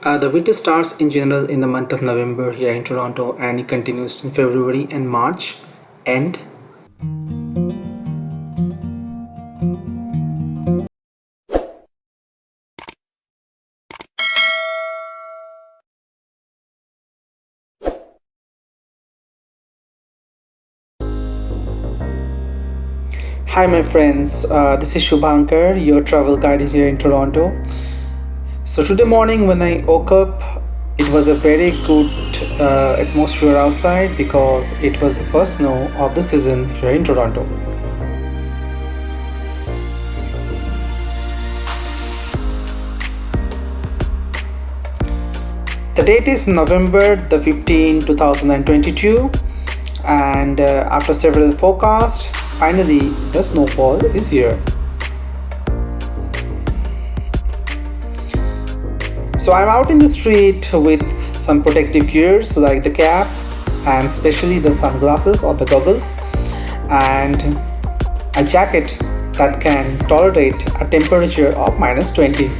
The winter starts in general in the month of November here in Toronto and it continues in February and March. And hi, my friends. This is Shubhankar, your travel guide here in Toronto. So today morning when I woke up, it was a very good atmosphere outside because it was the first snow of the season here in Toronto. The date is November the 15th, 2022, and after several forecasts, finally the snowfall is here. So I'm out in the street with some protective gears like the cap and especially the sunglasses or the goggles and a jacket that can tolerate a temperature of minus 20.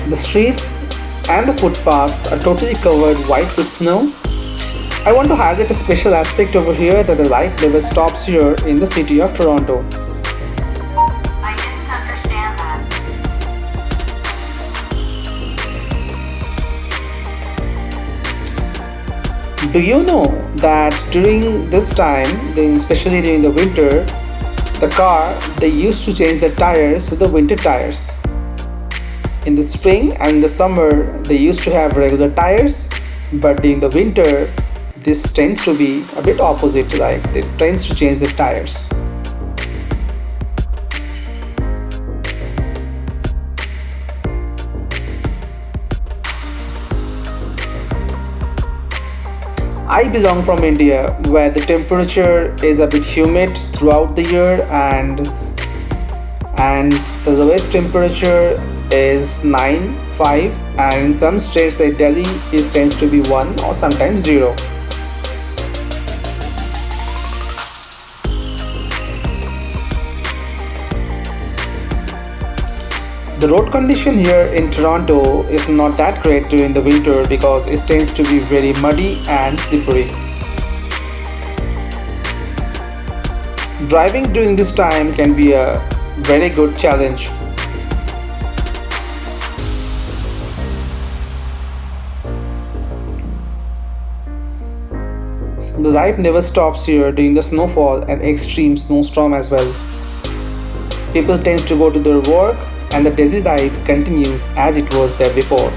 The streets and the footpaths are totally covered white with snow. I want to highlight a special aspect over here that the life never stops here in the city of Toronto. I didn't understand that. Do you know that during this time, especially during the winter, the car they used to change the tires to the winter tires. In the spring and the summer, they used to have regular tires, but during the winter, this tends to be a bit opposite, like it tends to change the tires. I belong from India where the temperature is a bit humid throughout the year and the lowest temperature is 9, 5 and in some states like Delhi it tends to be 1 or sometimes 0. The road condition here in Toronto is not that great during the winter because it tends to be very muddy and slippery. Driving during this time can be a very good challenge. The life never stops here during the snowfall and extreme snowstorm as well. People tend to go to their work and the daily life continues as it was there before.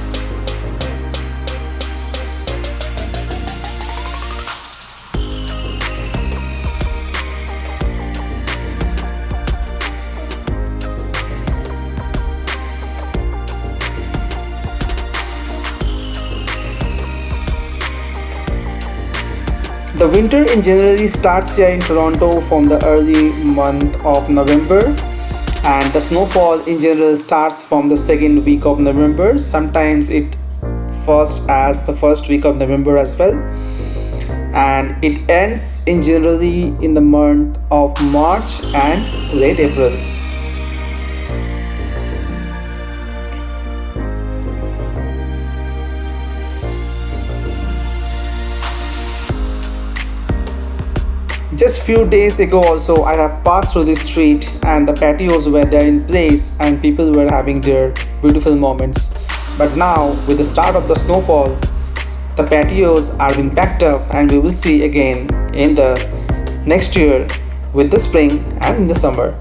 The winter in generally starts here in Toronto from the early month of November and the snowfall in general starts from the second week of November. Sometimes it first as the first week of November as well and it ends in generally in the month of March and late April. Just few days ago also I have passed through this street and the patios were there in place and people were having their beautiful moments. But now with the start of the snowfall, the patios are being packed up and we will see again in the next year with the spring and in the summer.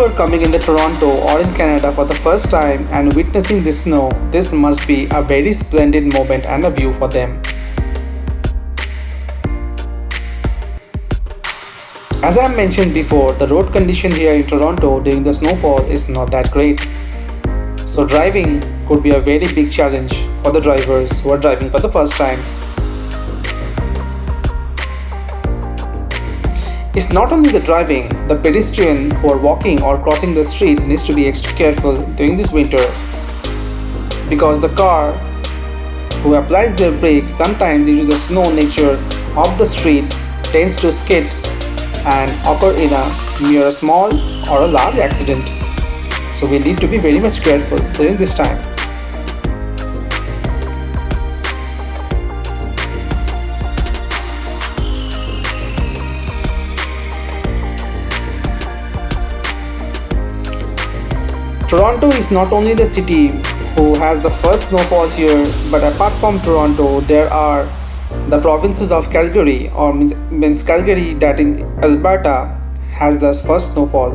who are coming in the Toronto or in Canada for the first time and witnessing this snow, this must be a very splendid moment and a view for them. As I mentioned before, the road condition here in Toronto during the snowfall is not that great. So driving could be a very big challenge for the drivers who are driving for the first time. It's not only the driving, the pedestrian who are walking or crossing the street needs to be extra careful during this winter, because the car who applies their brakes sometimes due to the snow nature of the street tends to skid and occur in a near a small or a large accident. So we need to be very much careful during this time. Toronto is not only the city who has the first snowfall here, but apart from Toronto, there are the provinces of Calgary, or means Calgary, that in Alberta has the first snowfall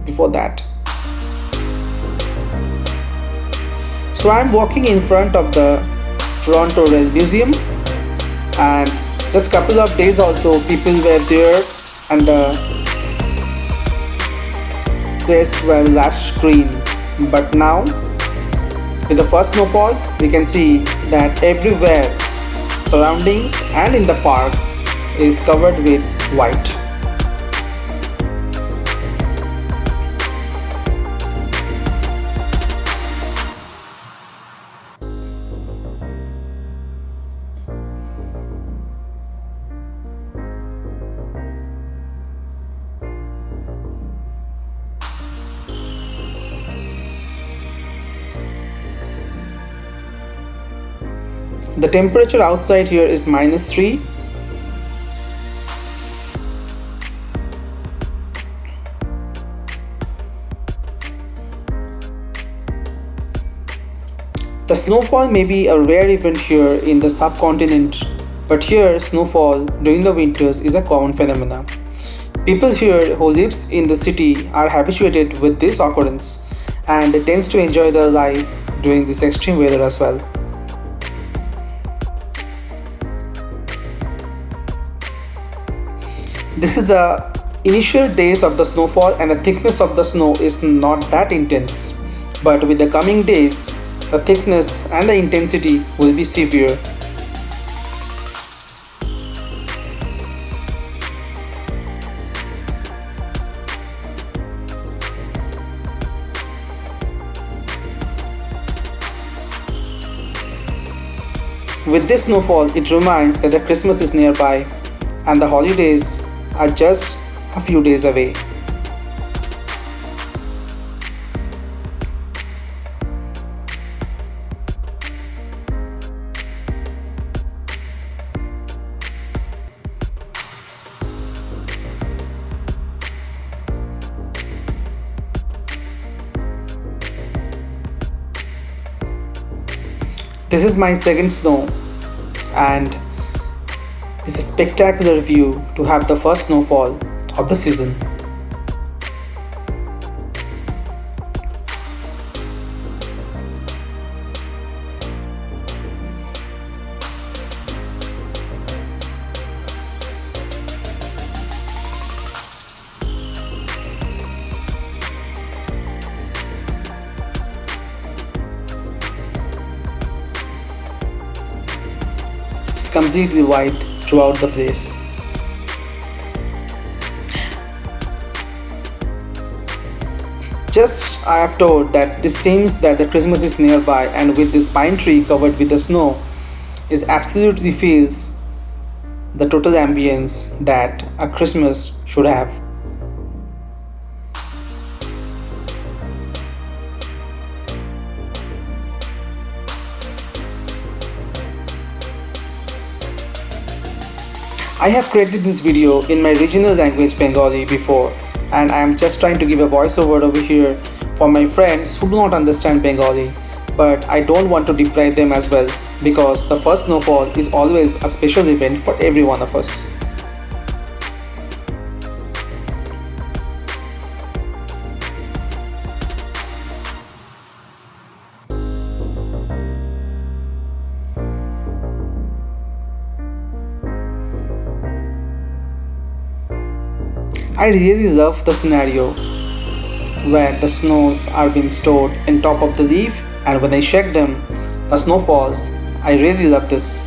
before that. So I'm walking in front of the Toronto Rail Museum, and just couple of days also people were there and the place were lush green. But now with the first snowfall we can see that everywhere surroundings and in the park is covered with white. The temperature outside here is -3. The snowfall may be a rare event here in the subcontinent, but here snowfall during the winters is a common phenomenon. People here who lives in the city are habituated with this occurrence and they tend to enjoy their life during this extreme weather as well. This is the initial days of the snowfall and the thickness of the snow is not that intense. But with the coming days, the thickness and the intensity will be severe. With this snowfall, it reminds that the Christmas is nearby and the holidays are just a few days away. This is my second snow, and it's a spectacular view to have the first snowfall of the season. It's completely white throughout the place. Just I have told that this seems that the Christmas is nearby, and with this pine tree covered with the snow, it absolutely feels the total ambience that a Christmas should have. I have created this video in my regional language Bengali before, and I am just trying to give a voiceover over here for my friends who do not understand Bengali, but I don't want to deprive them as well, because the first snowfall is always a special event for every one of us. I really love the scenario where the snows are being stored in top of the leaf, and when I check them, the snow falls. I really love this.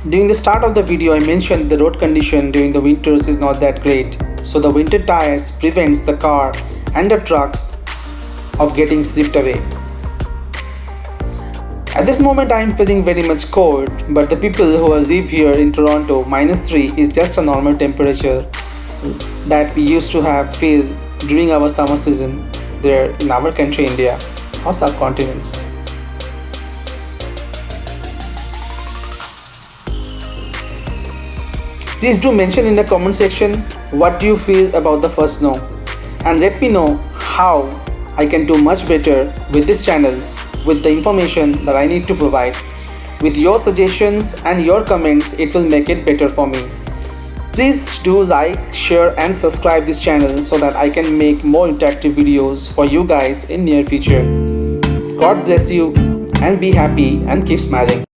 During the start of the video, I mentioned the road condition during the winters is not that great. So the winter tires prevents the car and the trucks of getting slipped away. At this moment I am feeling very much cold, but the people who live here in Toronto, -3 is just a normal temperature that we used to have feel during our summer season there in our country India or subcontinents. Please do mention in the comment section what you feel about the first snow, and let me know how I can do much better with this channel with the information that I need to provide. With your suggestions and your comments, it will make it better for me. Please do like, share and subscribe this channel so that I can make more interactive videos for you guys in near future. God bless you and be happy and keep smiling.